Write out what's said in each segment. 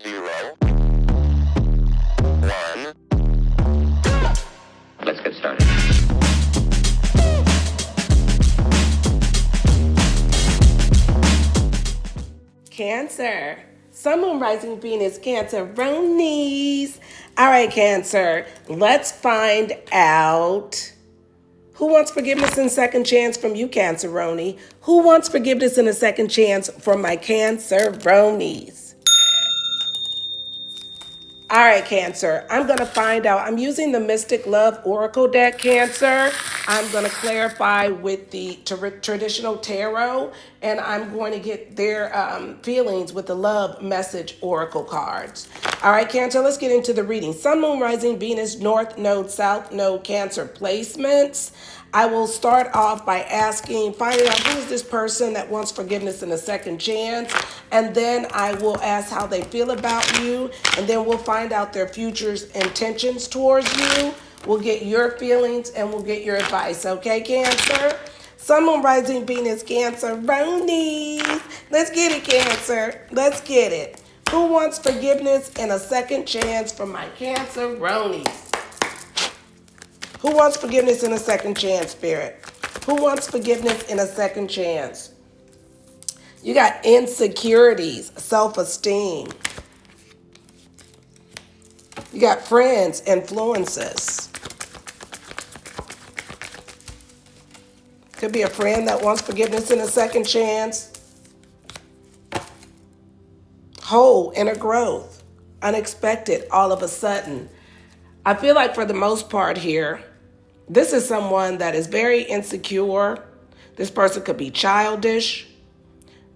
0, 1. Let's get started. Cancer. Sun, Moon, Rising, Venus, Cancer, Ronies. All right, Cancer, let's find out who wants forgiveness and second chance from you, Cancer Roni. Who wants forgiveness and a second chance from my Cancer Ronies? All right, Cancer, I'm going to find out. I'm using the Mystic Love Oracle deck, Cancer. I'm going to clarify with the traditional tarot, and I'm going to get their feelings with the love message oracle cards. All right, Cancer, let's get into the reading. Sun, Moon, Rising, Venus, North Node, South Node, Cancer placements. I will start off by finding out who is this person that wants forgiveness and a second chance. And then I will ask how they feel about you. And then we'll find out their future's intentions towards you. We'll get your feelings and we'll get your advice. Okay, Cancer? Sun, Moon, Rising, Venus, Cancer, Ronies. Let's get it, Cancer. Let's get it. Who wants forgiveness and a second chance from my Cancer Ronies? Who wants forgiveness and a second chance, Spirit? Who wants forgiveness and a second chance? You got insecurities, self-esteem. You got friends, influences. Could be a friend that wants forgiveness and a second chance. Whole, inner growth, unexpected, all of a sudden. I feel like for the most part here, this is someone that is very insecure. This person could be childish.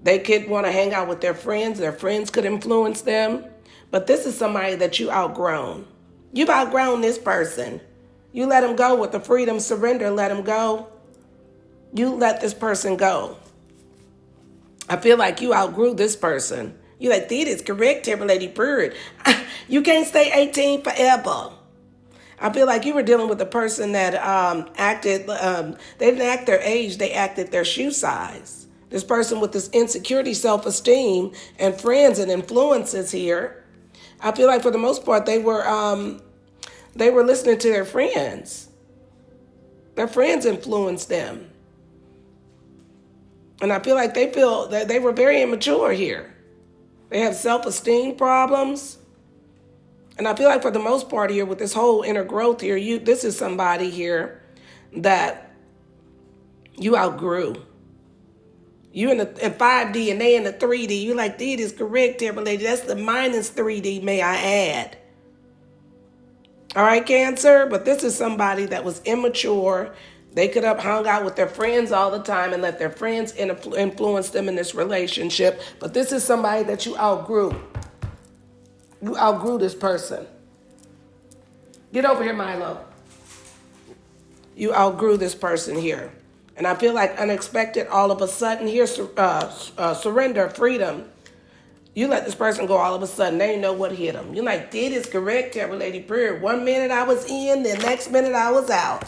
They could want to hang out with their friends. Their friends could influence them. But this is somebody that you outgrown. You've outgrown this person. You let them go with the freedom, surrender, let them go. You let this person go. I feel like you outgrew this person. You're like, that is correct, Lady Bird. You can't stay 18 forever. I feel like you were dealing with a person that they didn't act their age, they acted their shoe size. This person with this insecurity, self-esteem, and friends and influences here. I feel like for the most part, they were listening to their friends. Their friends influenced them. And I feel like they feel that they were very immature here. They have self-esteem problems. And I feel like for the most part here with this whole inner growth here, this is somebody here that you outgrew. You in 5D and they in the 3D. You like, that is correct, lady. That's the minus 3D, may I add. All right, Cancer? But this is somebody that was immature. They could have hung out with their friends all the time and let their friends influence them in this relationship. But this is somebody that you outgrew. You outgrew this person. Get over here, Milo. You outgrew this person here. And I feel like unexpected, all of a sudden, here, surrender, freedom. You let this person go all of a sudden. They didn't know what hit them. You're like, that is correct, Lady Bird. 1 minute I was in, the next minute I was out.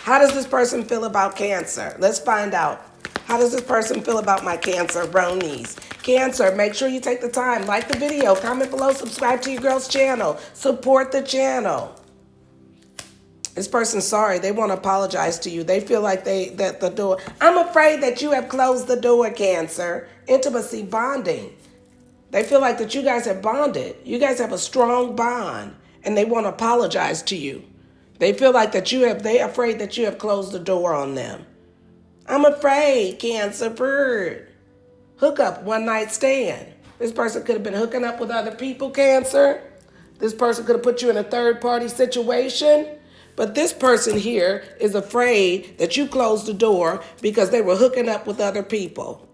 How does this person feel about Cancer? Let's find out. How does this person feel about my Cancer Ronies? Cancer, make sure you take the time. Like the video, comment below, subscribe to your girl's channel. Support the channel. This person's sorry. They want to apologize to you. They feel like that the door. I'm afraid that you have closed the door, Cancer. Intimacy, bonding. They feel like that you guys have bonded. You guys have a strong bond. And they want to apologize to you. They feel like that they're afraid that you have closed the door on them. I'm afraid, Cancer Bird. Hookup, one night stand. This person could have been hooking up with other people, Cancer. This person could have put you in a third party situation. But this person here is afraid that you closed the door because they were hooking up with other people.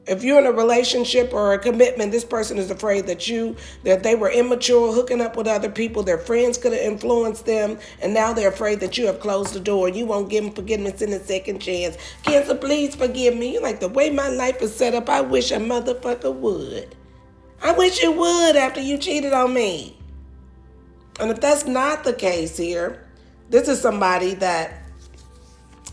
If you're in a relationship or a commitment, this person is afraid that they were immature, hooking up with other people. Their friends could have influenced them, and now they're afraid that you have closed the door. You won't give them forgiveness in a second chance. Cancer, please forgive me. You're like, the way my life is set up, I wish a motherfucker would. I wish you would after you cheated on me. And if that's not the case here, this is somebody that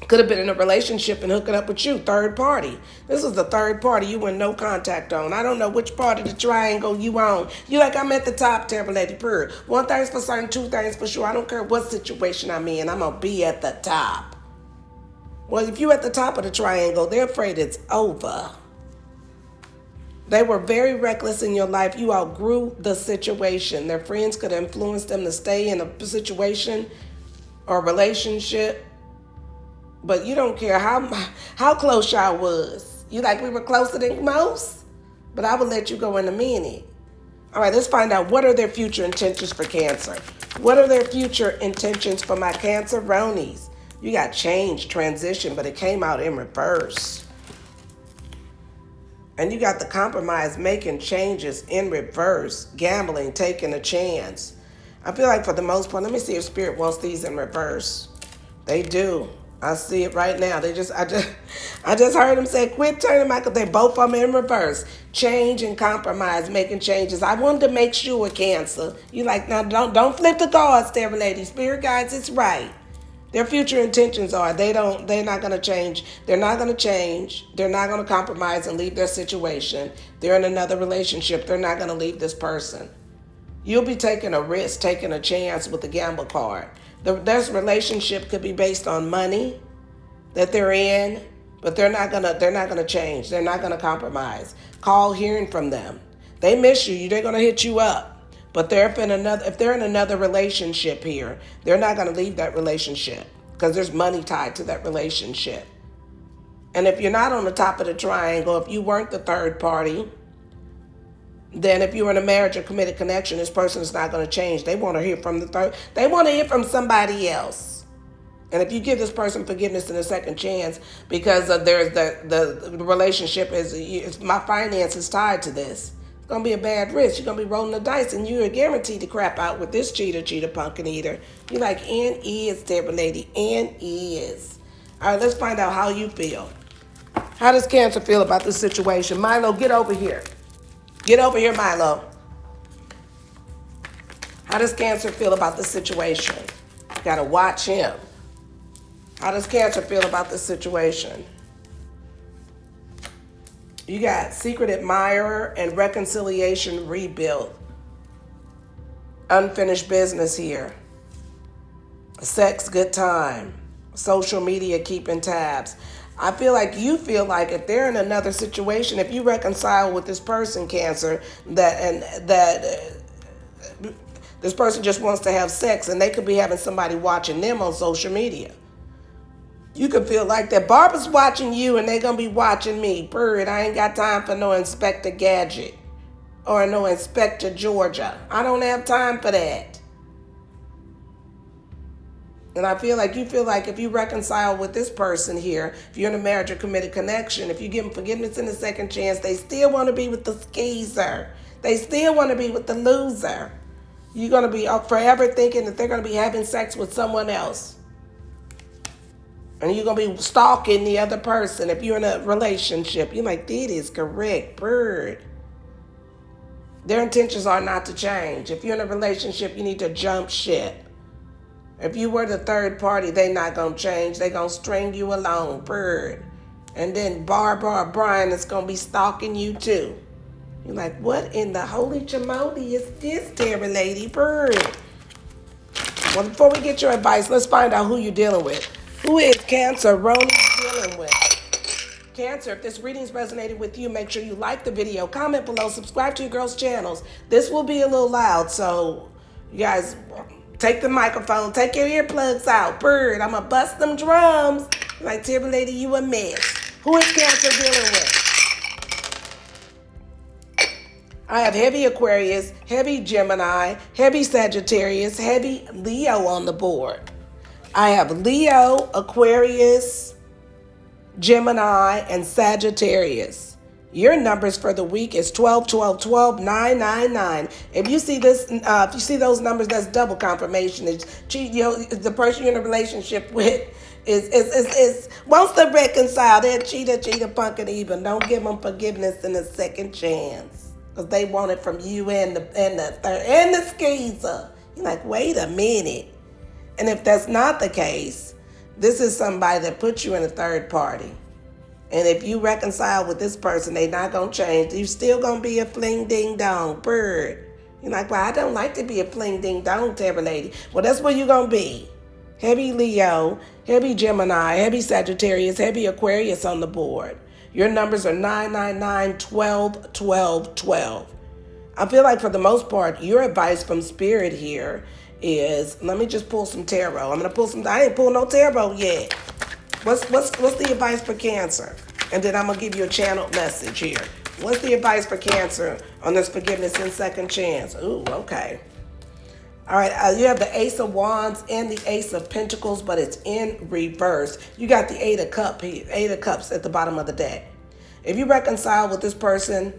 Could have been in a relationship and hooking up with you, third party. This is the third party you in no contact on. I don't know which part of the triangle you on. You like, I'm at the top, terrible lady, purr. One thing's for certain, two things for sure. I don't care what situation I'm in, I'm gonna be at the top. Well, if you at the top of the triangle, they're afraid it's over. They were very reckless in your life. You outgrew the situation. Their friends could have influenced them to stay in a situation or relationship. But you don't care how close y'all was. You like, we were closer than most? But I will let you go in a minute. All right, let's find out, what are their future intentions for Cancer? What are their future intentions for my Cancer-ronies? You got change, transition, but it came out in reverse. And you got the compromise, making changes in reverse, gambling, taking a chance. I feel like for the most part, let me see if Spirit wants these in reverse. They do. I see it right now. I just heard them say, quit turning Michael. They both of them in reverse. Change and compromise, making changes. I wanted to make sure, Cancer. You like, now don't flip the cards there, lady. Spirit guides, it's right. Their future intentions are they're not gonna change. They're not gonna change. They're not gonna compromise and leave their situation. They're in another relationship. They're not gonna leave this person. You'll be taking a risk, taking a chance with the gamble card. This relationship could be based on money that they're in, but they're not gonna change. They're not gonna compromise. Call hearing from them. They miss you. They're gonna hit you up. But if they're in another relationship here, they're not gonna leave that relationship because there's money tied to that relationship. And if you're not on the top of the triangle, if you weren't the third party, then if you're in a marriage or committed connection, this person is not going to change. They want to hear from they want to hear from somebody else. And if you give this person forgiveness and a second chance, because there's the relationship is my finances tied to this, it's going to be a bad risk. You're going to be rolling the dice, and you're guaranteed to crap out with this cheater, pumpkin eater. You're like, and is, terrible lady, and is. All right, let's find out how you feel. How does Cancer feel about this situation? Milo, get over here. Get over here, Milo. How does Cancer feel about this situation? You gotta watch him. How does Cancer feel about this situation? You got secret admirer and reconciliation rebuilt. Unfinished business here. Sex, good time. Social media, keeping tabs. I feel like if they're in another situation, if you reconcile with this person, Cancer, that this person just wants to have sex, and they could be having somebody watching them on social media. You could feel like that Barbara's watching you and they're going to be watching me. Bird, I ain't got time for no Inspector Gadget or no Inspector Georgia. I don't have time for that. And I feel like if you reconcile with this person here, if you're in a marriage or committed connection, if you give them forgiveness and a second chance, they still want to be with the skeezer. They still want to be with the loser. You're going to be forever thinking that they're going to be having sex with someone else. And you're going to be stalking the other person if you're in a relationship. You're like, that is correct, bird. Their intentions are not to change. If you're in a relationship, you need to jump ship. If you were the third party, they not going to change. They going to string you along, bird. And then Barbara or Brian is going to be stalking you too. You're like, what in the holy chamoli is this, terrible lady, bird? Well, before we get your advice, let's find out who you're dealing with. Who is Cancer Roni dealing with? Cancer, if this reading's resonated with you, make sure you like the video, comment below, subscribe to your girls' channels. This will be a little loud, so you guys take the microphone, take your earplugs out. Bird, I'm going to bust them drums. Like, terrible lady, you a mess. Who is Cancer dealing with? I have heavy Aquarius, heavy Gemini, heavy Sagittarius, heavy Leo on the board. I have Leo, Aquarius, Gemini, and Sagittarius. Your numbers for the week is 12, 12, 12, 9, 9, 9. If you see this, if you see those numbers, that's double confirmation. It's the person you're in a relationship with is wants to reconcile. They're cheater, pumpkin even. Don't give them forgiveness and a second chance, because they want it from you and the third and the skeezer. You're like, wait a minute. And if that's not the case, This is somebody that puts you in a third party. And if you reconcile with this person, they not going to change. You still going to be a fling ding dong bird. You're like, well, I don't like to be a fling ding dong type of lady. Well, that's what you're going to be. Heavy Leo, heavy Gemini, heavy Sagittarius, heavy Aquarius on the board. Your numbers are 999, 12, 12, 12. I feel like for the most part, your advice from Spirit here is, let me just pull some tarot. I'm going to pull some, I ain't pulled no tarot yet. What's the advice for Cancer? And then I'm going to give you a channeled message here. What's the advice for Cancer on this forgiveness and second chance? Ooh, okay. All right, you have the Ace of Wands and the Ace of Pentacles, but it's in reverse. You got the Eight of Cups at the bottom of the deck. If you reconcile with this person,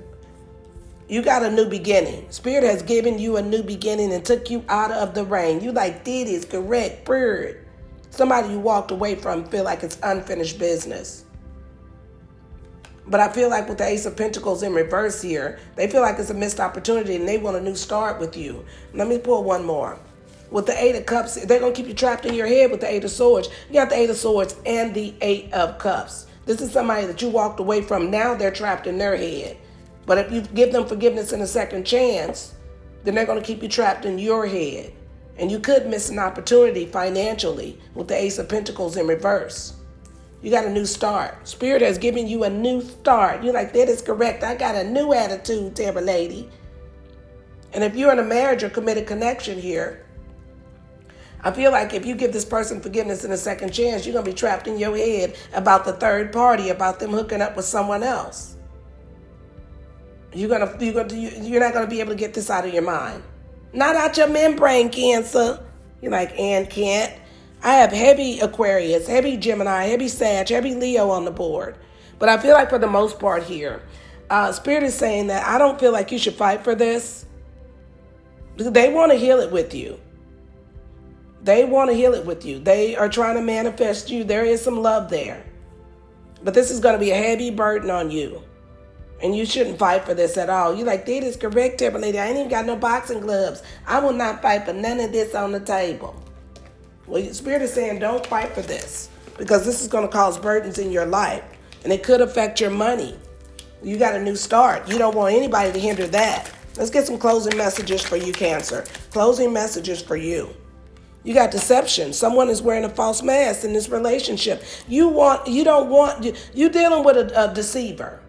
you got a new beginning. Spirit has given you a new beginning and took you out of the rain. You like, did is correct, bird. Somebody you walked away from feel like it's unfinished business. But I feel like with the Ace of Pentacles in reverse here, they feel like it's a missed opportunity and they want a new start with you. Let me pull one more. With the Eight of Cups, they're going to keep you trapped in your head with the Eight of Swords. You got the Eight of Swords and the Eight of Cups. This is somebody that you walked away from. Now they're trapped in their head. But if you give them forgiveness and a second chance, then they're going to keep you trapped in your head. And you could miss an opportunity financially with the Ace of Pentacles in reverse. You got a new start. Spirit has given you a new start. You're like, that is correct. I got a new attitude, Terra lady. And if you're in a marriage or committed connection here, I feel like if you give this person forgiveness and a second chance, you're going to be trapped in your head about the third party, about them hooking up with someone else. You're not going to be able to get this out of your mind. Not out your membrane, Cancer. You're like, and can't. I have heavy Aquarius, heavy Gemini, heavy Sag, heavy Leo on the board. But I feel like for the most part here, Spirit is saying that I don't feel like you should fight for this. They want to heal it with you. They want to heal it with you. They are trying to manifest you. There is some love there. But this is going to be a heavy burden on you. And you shouldn't fight for this at all. You're like, that is correct, Terra lady. I ain't even got no boxing gloves. I will not fight for none of this on the table. Well, Spirit is saying don't fight for this because this is going to cause burdens in your life and it could affect your money. You got a new start. You don't want anybody to hinder that. Let's get some closing messages for you, Cancer. Closing messages for you. You got deception. Someone is wearing a false mask in this relationship. You're dealing with a deceiver.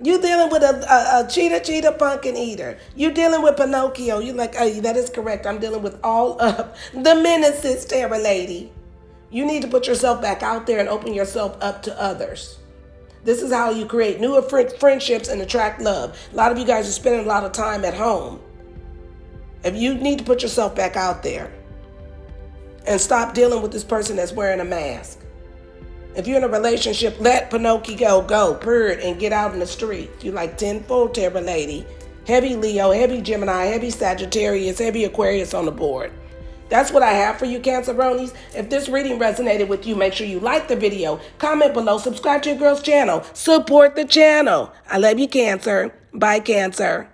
You're dealing with a cheater, pumpkin eater. You're dealing with Pinocchio. You're like, oh, that is correct. I'm dealing with all of the menaces, Terra lady. You need to put yourself back out there and open yourself up to others. This is how you create newer friendships and attract love. A lot of you guys are spending a lot of time at home. If you need to put yourself back out there and stop dealing with this person that's wearing a mask. If you're in a relationship, let Pinocchio go, bird, and get out in the street. You like tenfold, Terra lady. Heavy Leo, heavy Gemini, heavy Sagittarius, heavy Aquarius on the board. That's what I have for you, Canceronis. If this reading resonated with you, make sure you like the video, comment below, subscribe to your girl's channel, support the channel. I love you, Cancer. Bye, Cancer.